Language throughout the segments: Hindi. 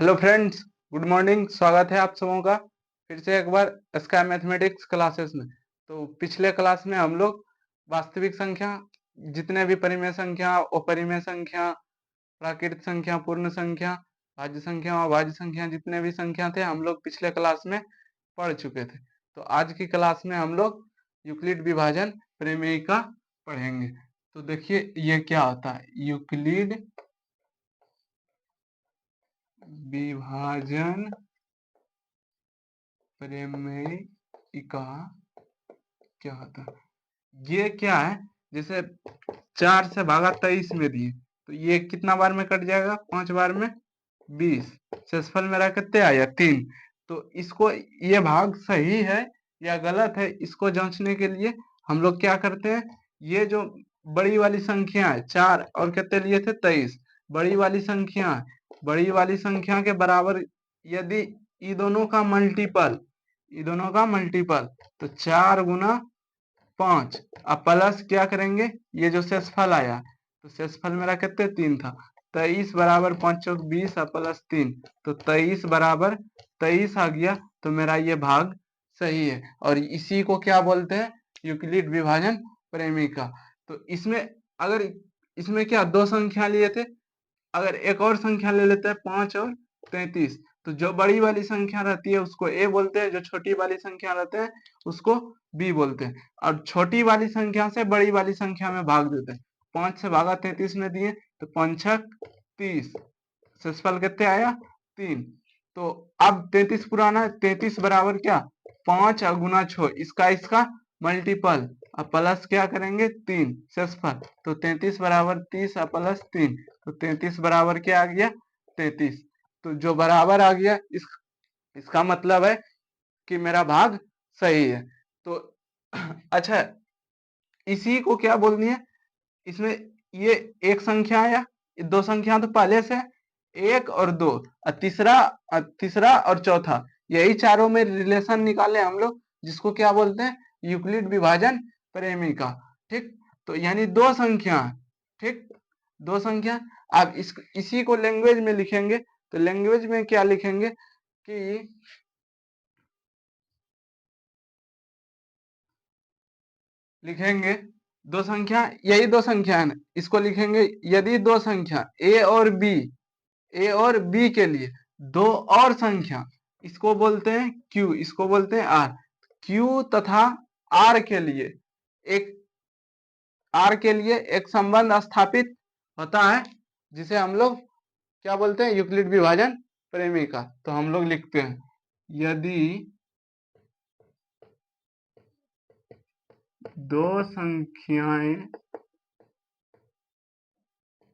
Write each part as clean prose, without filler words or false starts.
Hello friends, good morning. स्वागत है आप सबों का फिर से एक बार स्काई मैथमेटिक्स क्लासेस में। तो पिछले क्लास में हम लोग वास्तविक संख्या, जितने भी परिमेय संख्या, अपरिमेय संख्या, प्राकृत संख्या, पूर्ण संख्या, भाज्य संख्या, अभाज्य संख्या, जितने भी संख्या थे हम लोग पिछले क्लास में पढ़ चुके थे। तो आज की क्लास में हम लोग यूक्लिड विभाजन प्रमेय का पढ़ेंगे। तो देखिए ये क्या होता है, यूक्लिड विभाजन प्रमेय का क्या होता है। ये क्या है, जैसे 4 से भागा 23 में दिए तो ये कितना बार में कट जाएगा, 5 बार में 20। शेषफल मेरा कितने आया, 3। तो इसको, ये भाग सही है या गलत है, इसको जांचने के लिए हम लोग क्या करते हैं, ये जो बड़ी वाली संख्या है 4 और कितने लिए थे 23, बड़ी वाली संख्या है, बड़ी वाली संख्या के बराबर यदि ये दोनों का मल्टीपल, ये दोनों का मल्टीपल, तो 4 गुना 5 अब प्लस क्या करेंगे, ये जो शेषफल आया तो शेषफल मेरा कितने 3 था, 23 बराबर 5 चौक 20 और प्लस 3, तो 23 बराबर 23 आ गया। तो मेरा ये भाग सही है और इसी को क्या बोलते हैं, यूक्लिड विभाजन प्रमेय का। तो इसमें अगर इसमें क्या दो संख्या लिए थे, अगर एक और संख्या ले लेते हैं 5 और 33, तो जो बड़ी वाली संख्या रहती है उसको ए बोलते हैं, जो छोटी वाली संख्या रहते हैं उसको बी बोलते हैं। और छोटी वाली संख्या से बड़ी वाली संख्या में भाग देते हैं। 5 से भागा 33 में दिए तो 5 छक 30, शेषफल कितने आया 3। तो अब 33 पुराना है, 33 बराबर क्या 5 गुना 6, इसका इसका मल्टीपल, अब प्लस क्या करेंगे 3 शेषफल, तो 33 बराबर 30 और प्लस 3, तो 33 बराबर क्या आ गया 33। तो जो बराबर आ गया इसका मतलब है कि मेरा भाग सही है। तो अच्छा, इसी को क्या बोलनी है, इसमें ये एक संख्या आया, दो संख्या तो पहले से, एक और दो, और तीसरा और चौथा, यही चारों में रिलेशन निकाले हम लोग, जिसको क्या बोलते हैं यूक्लिड विभाजन प्रमेय का। ठीक, तो यानी दो संख्या, ठीक, दो संख्या। अब इसी को लैंग्वेज में लिखेंगे तो लैंग्वेज में क्या लिखेंगे कि लिखेंगे दो संख्या, यही दो संख्या है ना, इसको लिखेंगे यदि दो संख्या ए और बी के लिए दो और संख्या, इसको बोलते हैं क्यू, इसको बोलते हैं आर। क्यू तथा आर के लिए एक एक संबंध स्थापित होता है, जिसे हम लोग क्या बोलते हैं यूक्लिड विभाजन प्रमेय का। तो हम लोग लिखते हैं यदि दो संख्याएं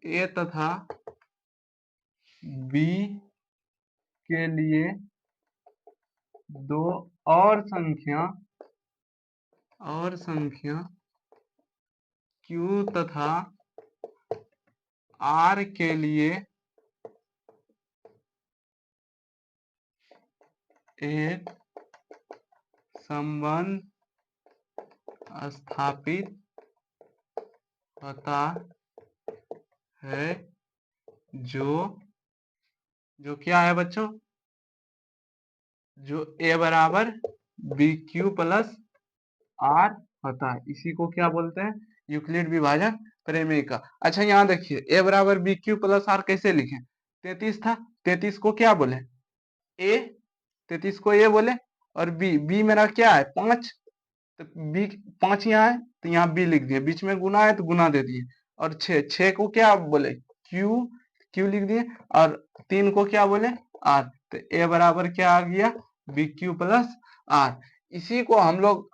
ए तथा बी के लिए दो और संख्या Q तथा R के लिए एक संबंध स्थापित होता है, जो जो क्या है बच्चों, जो A बराबर बी क्यू प्लस आर होता है, इसी को क्या बोलते हैं यूक्लिड विभाजन प्रमेय का। अच्छा यहाँ देखिए, ए बराबर बी क्यू प्लस आर कैसे लिखें, 33 था, 33 को क्या बोले ए, 33 को ए बोले, और बी मेरा क्या है 5, तो बी 5 यहाँ है तो यहाँ बी लिख दिए, बीच में गुना है तो गुना दे दिए, और 6 को क्या बोले क्यू, क्यू लिख दिए, और 3 को क्या बोले आर, तो ए बराबर क्या आ गया बी क्यू प्लस आर। इसी को हम लोग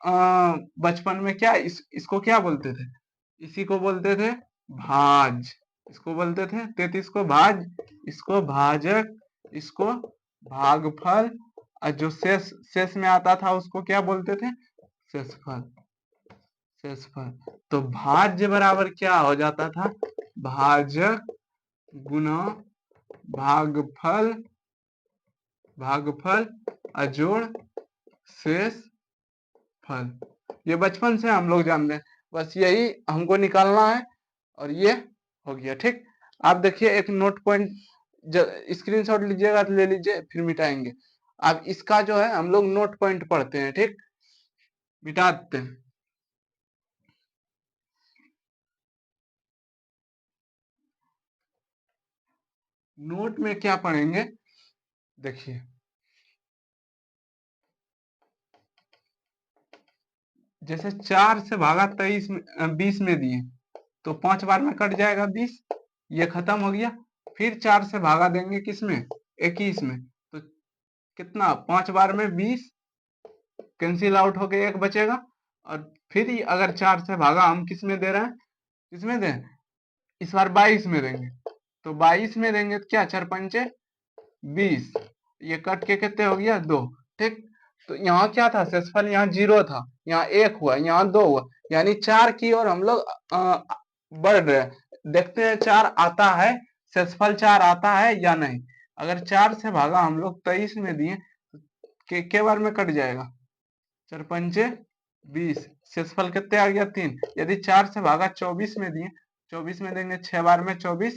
बचपन में क्या इसको क्या बोलते थे, इसी को बोलते थे भाज, इसको बोलते थे 33 को भाज, इसको भाजक, इसको भागफल, और जो शेष शेष में आता था उसको क्या बोलते थे शेषफल, शेषफल। तो भाज्य बराबर क्या हो जाता था, भाजक गुना भागफल, भागफल अजोड़ शेष फल। ये बचपन से हम लोग जानते हैं, बस यही हमको निकालना है और ये हो गया। ठीक, आप देखिए एक नोट पॉइंट स्क्रीनशॉट लीजिएगा तो ले लीजिए, फिर मिटाएंगे। अब इसका जो है हम लोग नोट पॉइंट पढ़ते हैं, ठीक, मिटा देते हैं। नोट में क्या पढ़ेंगे, देखिए, जैसे 4 से भागा 20 में दिए, तो 5 बार में कट जाएगा 20, ये खत्म हो गया। फिर 4 से भागा देंगे किसमें, 21 में, तो कितना, 5 बार में 20, कैंसिल आउट होके 1 बचेगा। और फिर अगर 4 से भागा हम किस में दे रहे हैं, किसमें दें, इस बार 22 में देंगे, तो 22 में देंगे तो क्या, 4 पंचे 20, ये कट के कितने हो गया, 2, ठीक। तो यहाँ क्या था, शेषफल यहाँ 0 था, यहाँ 1 हुआ, यहाँ 2 हुआ, यानी 4 की ओर हम लोग बढ़ रहे हैं। देखते हैं 4 आता है, शेषफल 4 आता है या नहीं। अगर 4 से भागा हम लोग 23 में दिए, के बार में कट जाएगा, 4 पंचे 20, शेषफल कितने आ गया, 3। यदि 4 से भागा 24 में दिए, 24 में देंगे 6 बार में 24,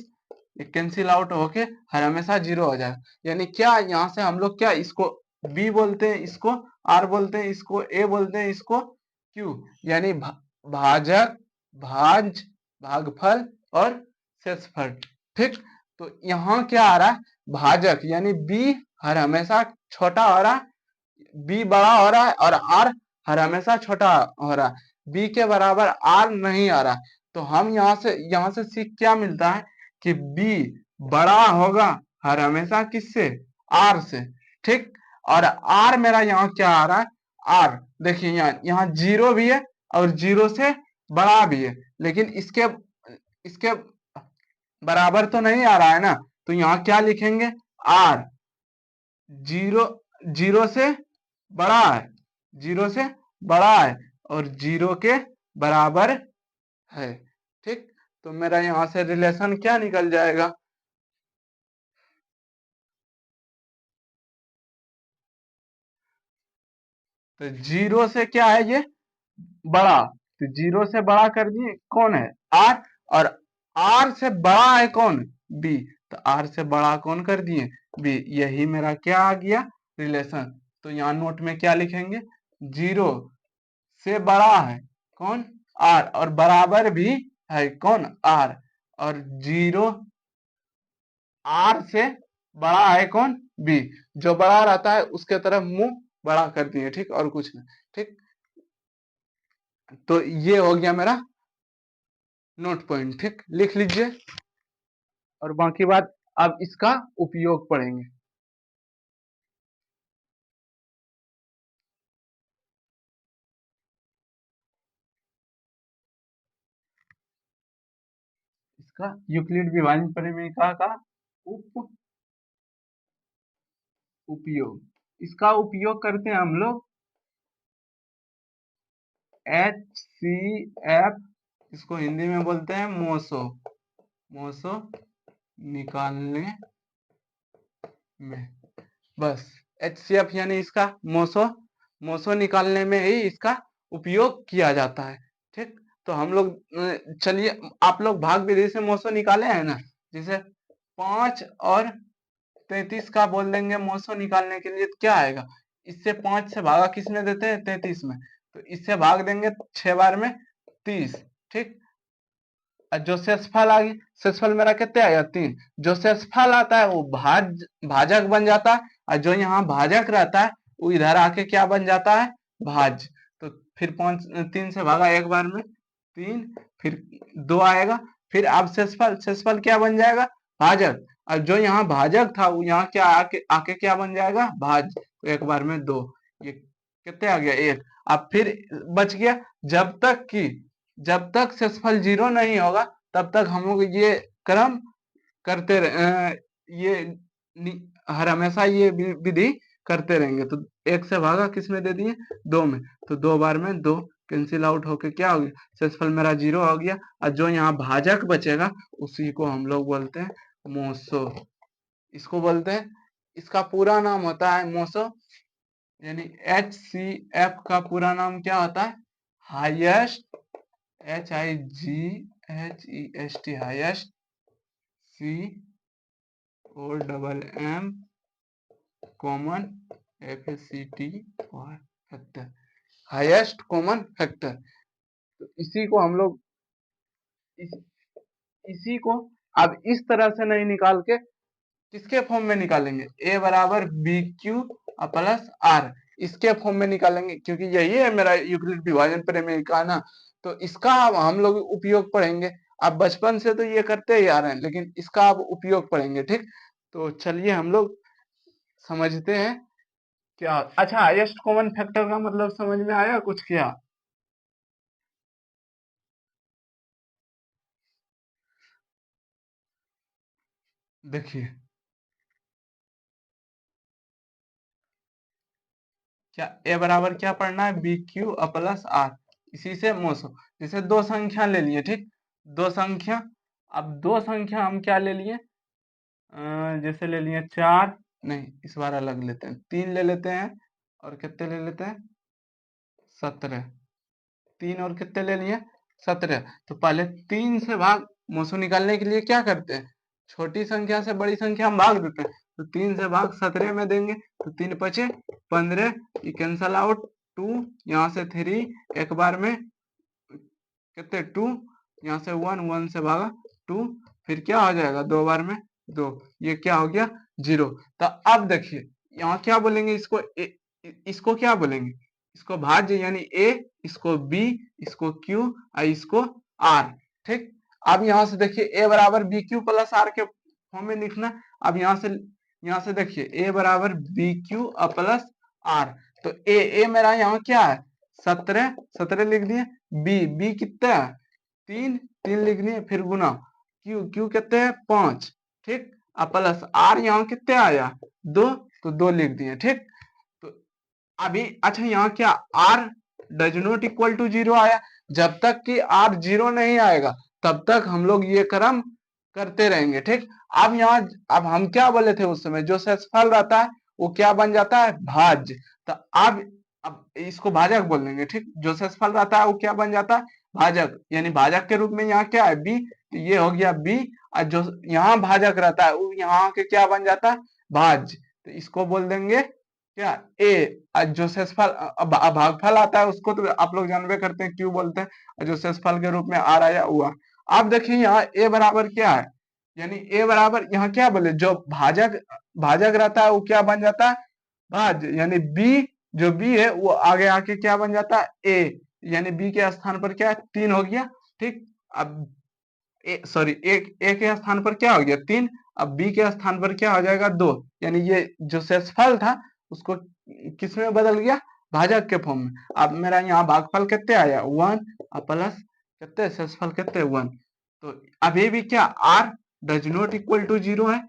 ये कैंसिल आउट होके हर हमेशा 0 हो जाएगा। यानी क्या, यहाँ से हम लोग क्या, इसको बी बोलते हैं, इसको आर बोलते हैं, इसको ए बोलते हैं, इसको क्यू, यानी भाजक, भाज, भागफल और शेषफल, ठीक। तो यहाँ क्या आ रहा है, भाजक यानी बी हर हमेशा छोटा हो रहा है, बी बड़ा हो रहा है, और आर हर हमेशा छोटा हो रहा है, बी के बराबर आर नहीं आ रहा। तो हम यहाँ से सीख क्या मिलता है कि बी बड़ा होगा हर हमेशा किससे, आर से, ठीक। और आर मेरा यहाँ क्या आ रहा है, आर देखिए यहाँ यहाँ 0 भी है और 0 से बड़ा भी है, लेकिन इसके इसके बराबर तो नहीं आ रहा है ना, तो यहाँ क्या लिखेंगे, आर 0, 0 से बड़ा है, 0 से बड़ा है और 0 के बराबर है, ठीक। तो मेरा यहाँ से रिलेशन क्या निकल जाएगा, तो 0 से क्या है ये, बड़ा, तो 0 से बड़ा कर दिए, कौन है, आर, और आर से बड़ा है कौन, बी, तो आर से बड़ा कौन कर दिए, बी, यही मेरा क्या आ गया, रिलेशन। तो यहाँ नोट में क्या लिखेंगे, 0 से बड़ा है कौन, आर, और बराबर भी है कौन, आर, और 0 आर से बड़ा है कौन, बी, जो बड़ा रहता है उसके तरफ मुंह बड़ा कर दिए, ठीक, और कुछ नहीं, ठीक। तो ये हो गया मेरा नोट पॉइंट, ठीक, लिख लीजिए। और बाकी बात अब इसका उपयोग पढ़ेंगे। इसका यूक्लिड विभाजन परिमेय का उप उपयोग, इसका उपयोग करते हैं हम लोग HCF, इसको हिंदी में बोलते हैं मोसो, मोसो निकालने में, बस HCF यानी इसका मोसो, मोसो निकालने में ही इसका उपयोग किया जाता है, ठीक। तो हम लोग चलिए, आप लोग भाग विधि से मोसो निकाले हैं ना, जैसे 5 और 33 का बोल देंगे मोसो निकालने के लिए, तो क्या आएगा, इससे 5 से भागा किस में देते हैं, 33 में, तो इससे भाग देंगे 6 बार में 30, ठीक। और जो शेषफल आ गया, शेषफल मेरा कितने आएगा, 3, जो शेषफल आता है वो भाजक बन जाता है, और जो यहाँ भाजक रहता है वो इधर आके क्या बन जाता है, भाज। तो फिर 3 से भागा 1 बार में 3, फिर 2 आएगा, फिर अब शेषफल, शेषफल क्या बन जाएगा, भाजक, और जो यहाँ भाजक था वो यहाँ क्या आके आके क्या बन जाएगा, भाज, तो 1 बार में 2, ये कितने आ गया, 1। अब फिर बच गया, जब तक कि जब तक शेषफल 0 नहीं होगा तब तक हम लोग ये क्रम करते ये हर हमेशा ये विधि करते रहेंगे। तो 1 से भागा किस में दे दिए, 2 में, तो 2 बार में 2, कैंसिल आउट होके क्या हो गया, शेषफल मेरा 0 हो गया, और जो यहाँ भाजक बचेगा उसी को हम लोग बोलते हैं मोसो, इसको बोलते हैं, इसका पूरा नाम होता है मोसो, यानी HCF का पूरा नाम क्या होता है, हाईएस्ट, HIGHEST, हाईएस्ट सी O double M common FACT factor, highest common factor. तो इसी को हम लोग इस, इसी को अब इस तरह से नहीं निकाल के किसके फॉर्म में निकालेंगे, ए बराबर बी क्यू प्लस आर, इसके फॉर्म में निकालेंगे, क्योंकि यही है मेरा यूक्लिड विभाजन प्रमेय का ना। तो इसका अब हम लोग उपयोग पढ़ेंगे। आप बचपन से तो ये करते ही आ रहे हैं, लेकिन इसका अब उपयोग पढ़ेंगे। ठीक, तो चलिए हम लोग समझते हैं क्या। अच्छा, हाईएस्ट कॉमन फैक्टर का मतलब समझ में आया कुछ क्या? देखिए क्या ए बराबर क्या पढ़ना है, बी क्यू प्लस आर, इसी से मोसो। जैसे दो संख्या ले लिए, ठीक, दो संख्या, अब दो संख्या हम क्या ले लिए, जैसे ले लिए चार, नहीं इस बार अलग लेते हैं, तीन ले लेते हैं, और कितने ले लेते हैं, 17, तीन और कितने ले लिए, 17। तो पहले तीन से भाग मोसो निकालने के लिए क्या करते हैं, छोटी संख्या से बड़ी संख्या हम भाग देते हैं। तो तीन से भाग 17 में देंगे, तो तीन पचे 15, ये कैंसल आउट, टू यहाँ से थ्री, एक बार में कितने टू, यहाँ से वन, वन से भागा टू, फिर क्या हो जाएगा दो बार में दो, ये क्या हो गया जीरो। तो अब देखिए यहाँ क्या बोलेंगे, इसको क्या बोलेंगे, इसको भाज्य यानी ए, इसको बी, इसको क्यू और इसको आर। ठीक, अब यहाँ से देखिए ए बराबर बी क्यू प्लस आर के फॉर्म में लिखना। अब यहाँ से देखिए ए बराबर बी क्यू प्लस आर, तो ए मेरा यहाँ क्या है 17, 17 लिख दिए, बी कितना है तीन, तीन लिख दिए, फिर गुना क्यू कितने हैं 5, ठीक, अब प्लस आर यहाँ कितने आया 2, तो 2 लिख दिए। ठीक, तो अभी अच्छा यहाँ क्या R does not equal to zero आया, जब तक कि आर जीरो नहीं आएगा तब तक हम लोग ये क्रम करते रहेंगे। ठीक, अब यहाँ अब हम क्या बोले थे उस समय, जो शेषफल रहता है वो क्या बन जाता है भाज्य। तो अब इसको भाजक बोल देंगे। ठीक, जो शेषफल रहता है वो क्या बन जाता है भाजक, यानी भाजक के रूप में यहाँ क्या है बी, तो ये हो गया बी, और जो यहाँ भाजक रहता है वो यहाँ के क्या बन जाता है भाज्य, तो इसको बोल देंगे क्या ए। जो शेषफल भागफल आता है उसको तो आप लोग जानबे करते हैं क्यों बोलते हैं, और जो शेषफल के रूप में आर आया हुआ। आप देखिए यहाँ ए बराबर क्या है, यानी ए बराबर यहाँ क्या बोले, जो भाजक भाजक रहता है वो क्या बन जाता है भाज्य, यानी बी, जो बी है वो आगे आके क्या बन जाता है ए, यानी बी के स्थान पर क्या है तीन हो गया। ठीक, अब सॉरी ए के स्थान पर क्या हो गया तीन, अब बी के स्थान पर क्या हो जाएगा दो, यानी ये जो शेषफल था उसको किस में बदल गया भाजक के फॉर्म में। अब मेरा यहाँ भागफल कितने आया वन, प्लस कितने शेषफल कितने वन, तो अभी भी क्या R does not equal to zero है।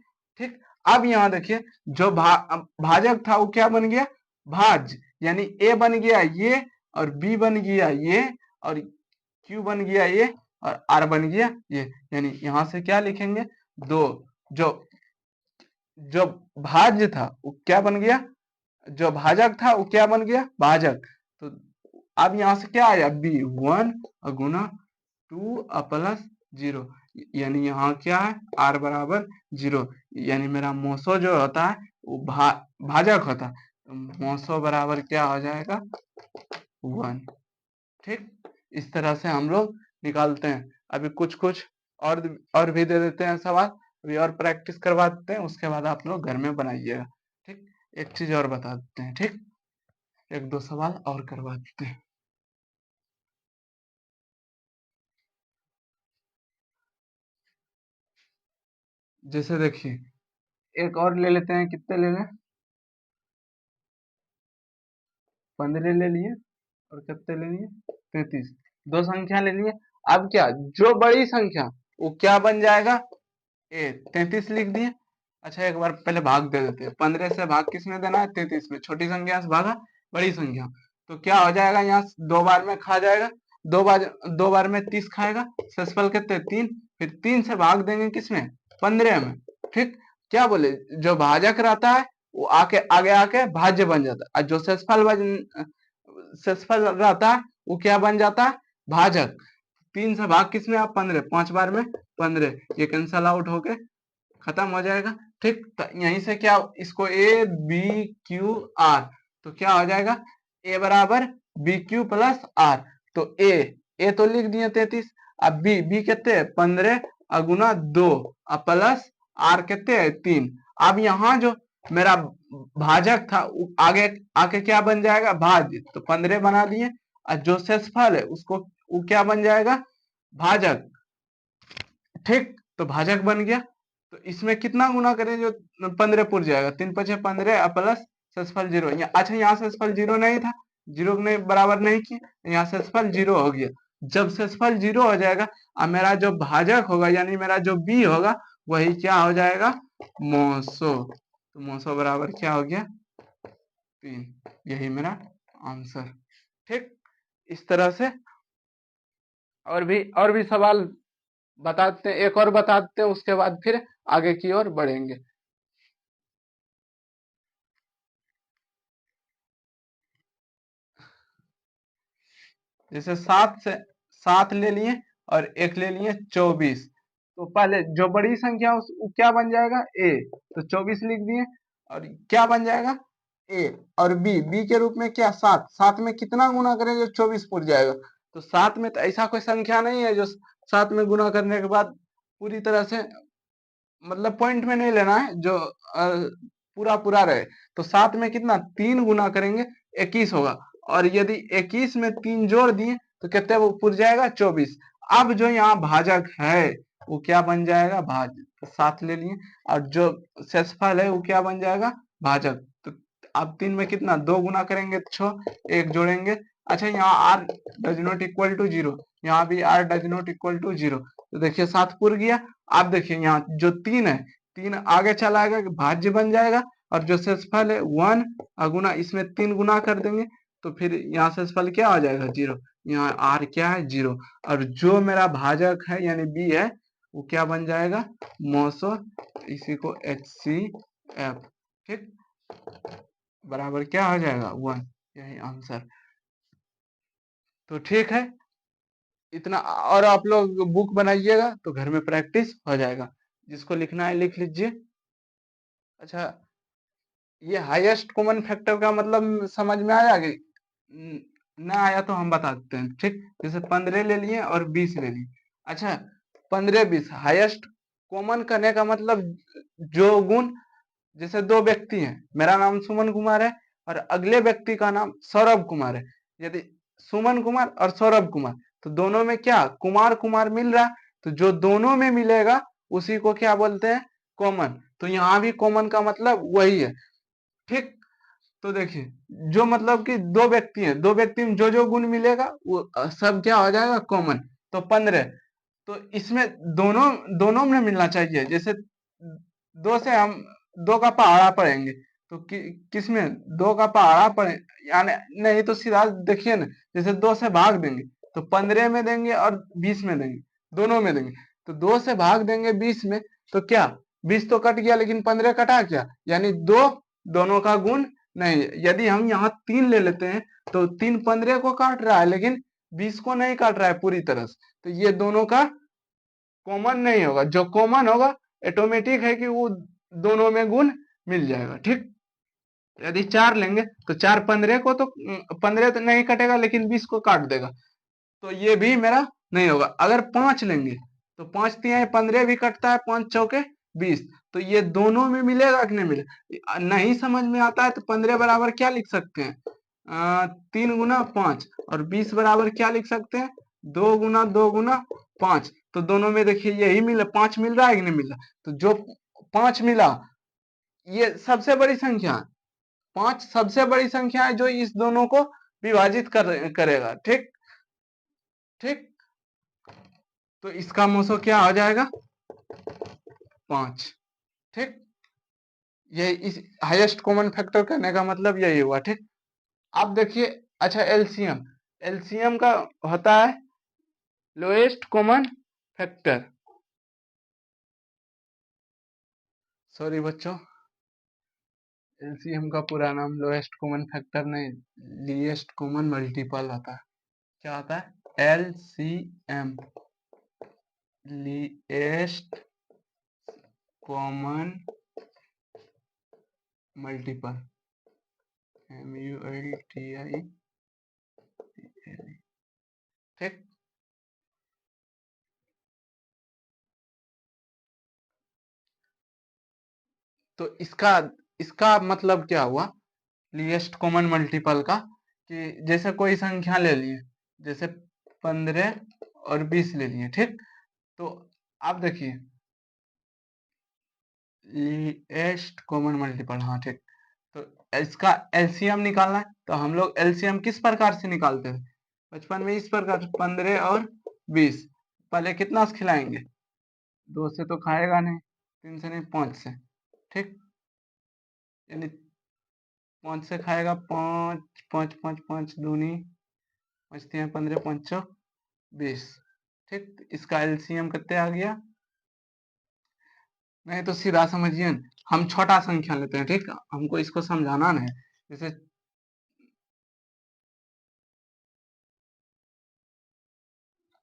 ठीक, अब यहाँ देखिए जो भाजक था वो क्या बन गया भाज्य, यानी ए बन गया ये, और बी बन गया ये, और क्यू बन गया ये, और आर बन गया ये, यानी यहां से क्या लिखेंगे दो, जो जो भाज्य था वो क्या बन गया, जो भाजक था वो क्या बन गया भाजक। तो अब यहां से क्या आया बी वन और गुना टू प्लस जीरो, यानी यहाँ क्या है आर बराबर जीरो, यानी मेरा मोसो जो होता है वो भाजक होता है, तो मोसो बराबर क्या हो जाएगा वन। ठीक, इस तरह से हम लोग निकालते हैं। अभी कुछ कुछ और भी दे देते हैं सवाल, अभी और प्रैक्टिस करवा देते हैं, उसके बाद आप लोग घर में बनाइएगा। ठीक, एक चीज और बता देते हैं। ठीक, एक दो सवाल और करवा देते हैं। जैसे देखिए एक और ले लेते हैं, कितने ले लें 15 ले लिए, और कितने ले लिए 33, दो संख्या ले लिए। अब क्या जो बड़ी संख्या वो क्या बन जाएगा ए, 33 लिख दिए। अच्छा एक बार पहले भाग दे देते हैं, 15 से भाग किस में देना है 33 में, छोटी संख्या से भागा बड़ी संख्या, तो क्या हो जाएगा यहाँ दो बार में खा जाएगा, दो बार में 30 खाएगा, शेषफल कितने तीन, फिर तीन से भाग देंगे किसमें 15 में। ठीक, क्या बोले जो भाजक रहता है वो आके आगे आके भाज्य बन जाता है, और जो शेषफल रहता है वो क्या बन जाता है भाजक। तीन से भाग किसमें आप 15, पांच बार में 15, ये कैंसल आउट हो गए खत्म हो जाएगा। ठीक, तो यहीं से क्या, इसको ए बी क्यू आर, तो क्या हो जाएगा, ए बराबर बी क्यू प्लस आर। तो ए तो लिख दिए 33, अब बी कितने है 15 अगुना 2 अब प्लस आर कितने है 3। अब यहाँ जो मेरा भाजक था आगे आके क्या बन जाएगा भाज्य, तो 15 बना दिए, और जो शेषफल है उसको वो क्या बन जाएगा भाजक। ठीक, तो भाजक बन गया। तो इसमें कितना गुना करें जो 15 पुर जाएगा, 3 × 5 = 15 प्लस शेषफल 0। अच्छा यहाँ शेषफल 0 नहीं था, 0 ने बराबर नहीं किया, यहाँ शेषफल 0 हो गया। जब शेषफल 0 हो जाएगा, अब मेरा जो भाजक होगा यानी मेरा जो बी होगा वही क्या हो जाएगा 900। तो 900 बराबर क्या हो गया 3, यही मेरा आंसर। ठीक, इस तरह से और भी सवाल बताते हैं, एक और बताते हैं, उसके बाद फिर आगे की ओर बढ़ेंगे। जैसे 7 ले लिए और एक ले लिए 24, तो पहले जो बड़ी संख्या वो क्या बन जाएगा ए, तो 24 लिख दिए, और क्या बन जाएगा ए, और बी के रूप में क्या 7 में कितना गुना करें जो 24 पुर जाएगा। तो 7 में तो ऐसा कोई संख्या नहीं है जो 7 में गुना करने के बाद पूरी तरह से मतलब पॉइंट में नहीं लेना है, जो पूरा पूरा रहे। तो 7 में कितना 3 गुना करेंगे 21 होगा, और यदि 21 में 3 जोड़ दिए तो कितने वो पुर जाएगा 24। अब जो यहाँ भाजक है वो क्या बन जाएगा भाज्य, तो 7 ले लिए, और जो शेषफल है वो क्या बन जाएगा भाजक। तो अब 3 में कितना 2 गुना करेंगे 6, एक जोड़ेंगे। अच्छा यहाँ R does not equal to 0, यहाँ भी R does not equal to 0, तो देखिए 7 पुर गया। आप देखिए यहाँ जो 3 है 3 आगे चला आएगा भाज्य बन जाएगा, और जो शेषफल है 1 अगुना इसमें 3 गुना कर देंगे, तो फिर यहाँ शेषफल क्या हो जाएगा 0, यहाँ आर क्या है 0, और जो मेरा भाजक है यानी बी है वो क्या बन जाएगा 900, इसी को HCF। ठीक, बराबर क्या हो जाएगा 1, यही आंसर। तो ठीक है, इतना, और आप लोग बुक बनाइएगा तो घर में प्रैक्टिस हो जाएगा, जिसको लिखना है लिख लीजिए। अच्छा, ये हाईएस्ट कॉमन फैक्टर का मतलब समझ में आया कि ना आया तो हम बताते हैं। ठीक, जैसे 15 ले लिए और 20 ले लिए। अच्छा 15 20 हाईएस्ट कॉमन करने का मतलब जो गुण, जैसे दो व्यक्ति हैं, मेरा नाम सुमन कुमार है और अगले व्यक्ति का नाम सौरभ कुमार है, यदि सुमन कुमार और सौरभ कुमार, तो दोनों में क्या कुमार कुमार मिल रहा है, तो जो दोनों में मिलेगा उसी को क्या बोलते हैं कॉमन। तो यहाँ भी कॉमन का मतलब वही है। ठीक, तो देखिए जो मतलब कि दो व्यक्ति हैं, दो व्यक्ति में जो जो गुण मिलेगा वो सब क्या हो जाएगा कॉमन। तो 15, तो इसमें दोनों दोनों में मिलना चाहिए। जैसे दो से हम दो का पहाड़ा पढ़ेंगे तो किसमें दो का पहाड़ा पढ़े, यानी नहीं तो सीधा देखिए ना, जैसे 2 से भाग देंगे तो 15 में देंगे और 20 में देंगे, दोनों में देंगे। तो 2 से भाग देंगे 20 में, तो क्या 20 तो कट गया लेकिन 15 कटा क्या, यानी दो दोनों का गुण नहीं है। यदि हम यहाँ 3 ले लेते हैं तो 3 15 को काट रहा है लेकिन 20 को नहीं काट रहा है पूरी तरह से, तो ये दोनों का कॉमन नहीं होगा। जो कॉमन होगा ऑटोमेटिक है कि वो दोनों में गुण मिल जाएगा। ठीक, यदि 4 लेंगे तो 4 15 को तो 15 तो नहीं कटेगा लेकिन 20 को काट देगा, तो ये भी मेरा नहीं होगा। अगर 5 लेंगे तो 5 तिहाई 15 भी कटता है, 5 चौके 20, तो ये दोनों में मिलेगा कि नहीं मिलेगा। नहीं समझ में आता है तो 15 बराबर क्या लिख सकते हैं 3 × 5, और 20 बराबर क्या लिख सकते हैं 2 × 2 × 5। तो दोनों में देखिए यही मिला 5 मिल रहा है कि नहीं मिल रहा, तो जो 5 मिला ये सबसे बड़ी संख्या है। 5 सबसे बड़ी संख्या है जो इस दोनों को विभाजित करेगा। ठीक, ठीक, तो इसका मोसो क्या हो जाएगा 5। ठीक, ये इस हाईएस्ट कॉमन फैक्टर करने का मतलब यही हुआ। ठीक, अब देखिए, अच्छा एलसीएम, एलसीएम का होता है लोएस्ट कॉमन फैक्टर, सॉरी बच्चों, एलसीएम का पूरा नाम लोएस्ट कॉमन फैक्टर नहीं, लीस्ट कॉमन मल्टीपल होता है। क्या होता है LCM, least common multiple, MULTI, ठीक। तो इसका इसका मतलब क्या हुआ लीस्ट कॉमन मल्टीपल का, कि जैसे कोई संख्या ले लिए, जैसे 15 और 20 ले लिए, ठीक। तो आप देखिए लीस्ट कॉमन मल्टीपल, हाँ ठीक। तो इसका एलसीएम निकालना है, तो हम लोग एलसीएम किस प्रकार से निकालते थे बचपन में, इस प्रकार से 15 और 20, पहले कितना से खिलाएंगे, 2 से तो खाएगा नहीं, 3 से नहीं, 5 से, ठीक। यानी 5 से खाएगा, 5 5 5 5 दूनी, बचते हैं 15, 5 20, ठीक। इसका एलसीएम कितने आ गया, नहीं तो सीधा समझिए न, हम छोटा संख्या लेते हैं, ठीक। हमको इसको समझाना नहीं, जैसे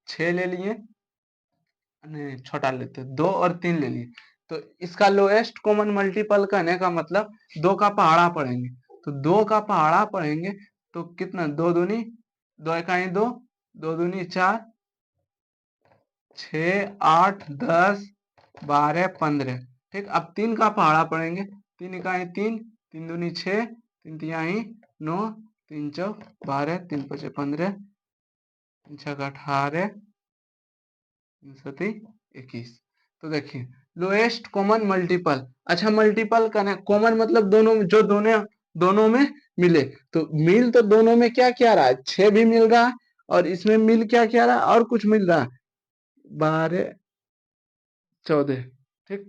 6 ले लिए, नहीं छोटा लेते, 2 और 3 ले लिए, तो इसका लोएस्ट कॉमन मल्टीपल कहने का मतलब 2 का पहाड़ा पढ़ेंगे, तो 2 का पहाड़ा पढ़ेंगे तो कितना, 2 दूनी, 2 इकाई 2, 2 दूनी 4, 6 8 10 12 15, ठीक। अब 3 का पहाड़ा पढ़ेंगे, 3 इकाई 3, 3 दूनी 6, 3 तिहाई 9, 3 चौक 12, 3 पचे 15, 3 छक 18, 3 सती 21। तो देखिए लोएस्ट कॉमन मल्टीपल, अच्छा मल्टीपल का कॉमन मतलब दोनों, जो दोनों दोनों में मिले, तो मिल तो दोनों में क्या क्या रहा है, 6 भी मिल रहा है, और इसमें मिल क्या क्या रहा है, और कुछ मिल रहा है, 12 14, ठीक।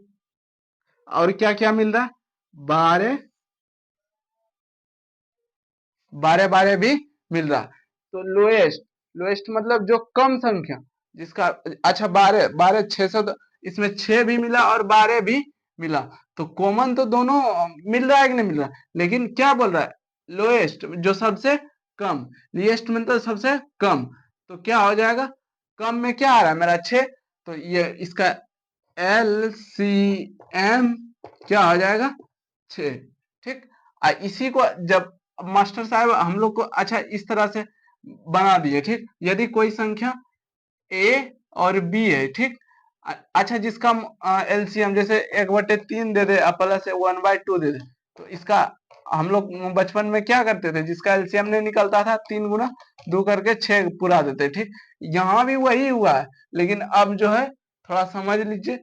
और क्या क्या मिल रहा है, 12 12 12 भी मिल रहा है। तो लोएस्ट, लोएस्ट मतलब जो कम संख्या जिसका, अच्छा 12 12 600, इसमें 6 भी मिला और 12 भी मिला, तो कॉमन तो दोनों मिल रहा है कि नहीं मिल रहा, लेकिन क्या बोल रहा है, लोएस्ट जो सबसे कम, लीस्ट मतलब सबसे कम, तो क्या हो जाएगा, कम में क्या आ रहा है मेरा 6, तो ये इसका LCM क्या हो जाएगा 6, ठीक। इसी को जब मास्टर साहब हम लोग को अच्छा इस तरह से बना दिए, ठीक। यदि कोई संख्या ए और बी है, ठीक। अच्छा जिसका एलसीएम जैसे 1/3 दे दे प्लस 1/2 दे दे, तो इसका हम लोग बचपन में क्या करते थे, जिसका एलसीएम नहीं निकलता था 3 गुना 2 करके 6 पूरा देते, ठीक। यहाँ भी वही हुआ है, लेकिन अब जो है थोड़ा समझ लीजिए,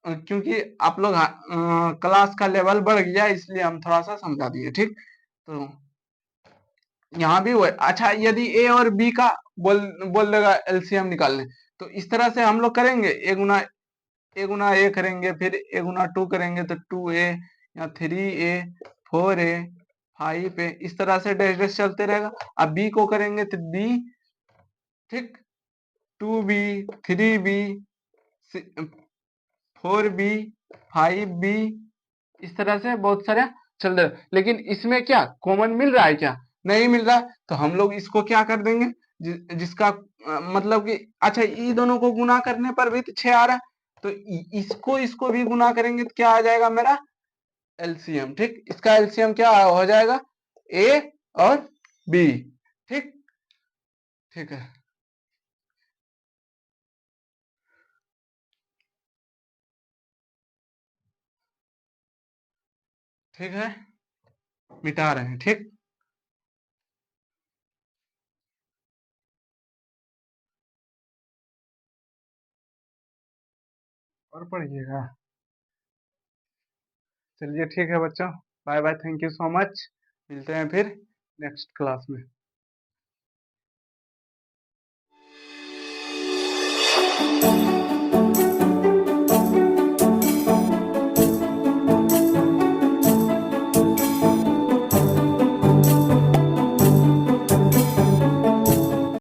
क्योंकि आप लोग क्लास का लेवल बढ़ गया, इसलिए हम थोड़ा सा समझा दिए, ठीक। तो यहाँ भी हुआ, अच्छा यदि ए और बी का बोल बोल देगा एलसीएम निकालने, तो इस तरह से हम लोग करेंगे, ए गुना ए करेंगे, फिर ए गुना 2 करेंगे तो 2a, या 3a 4a 5a, इस तरह से डैश डैश चलते रहेगा। अब बी को करेंगे तो बी, ठीक, 2b 3b 4b 5b, इस तरह से बहुत सारे चल रहे, लेकिन इसमें क्या कॉमन मिल रहा है, क्या नहीं मिल रहा, तो हम लोग इसको क्या कर देंगे, जिसका मतलब कि अच्छा ये दोनों को गुना करने पर भी तो 6 आ रहा है, तो इसको इसको भी गुना करेंगे तो क्या आ जाएगा मेरा एलसीएम, ठीक। इसका एलसीएम क्या हो जाएगा, ए और बी, ठीक। ठीक है, ठीक है, मिटा रहे हैं, ठीक। और पढ़िएगा, चलिए ठीक है बच्चों, bye bye, thank you so much, मिलते हैं फिर नेक्स्ट क्लास में।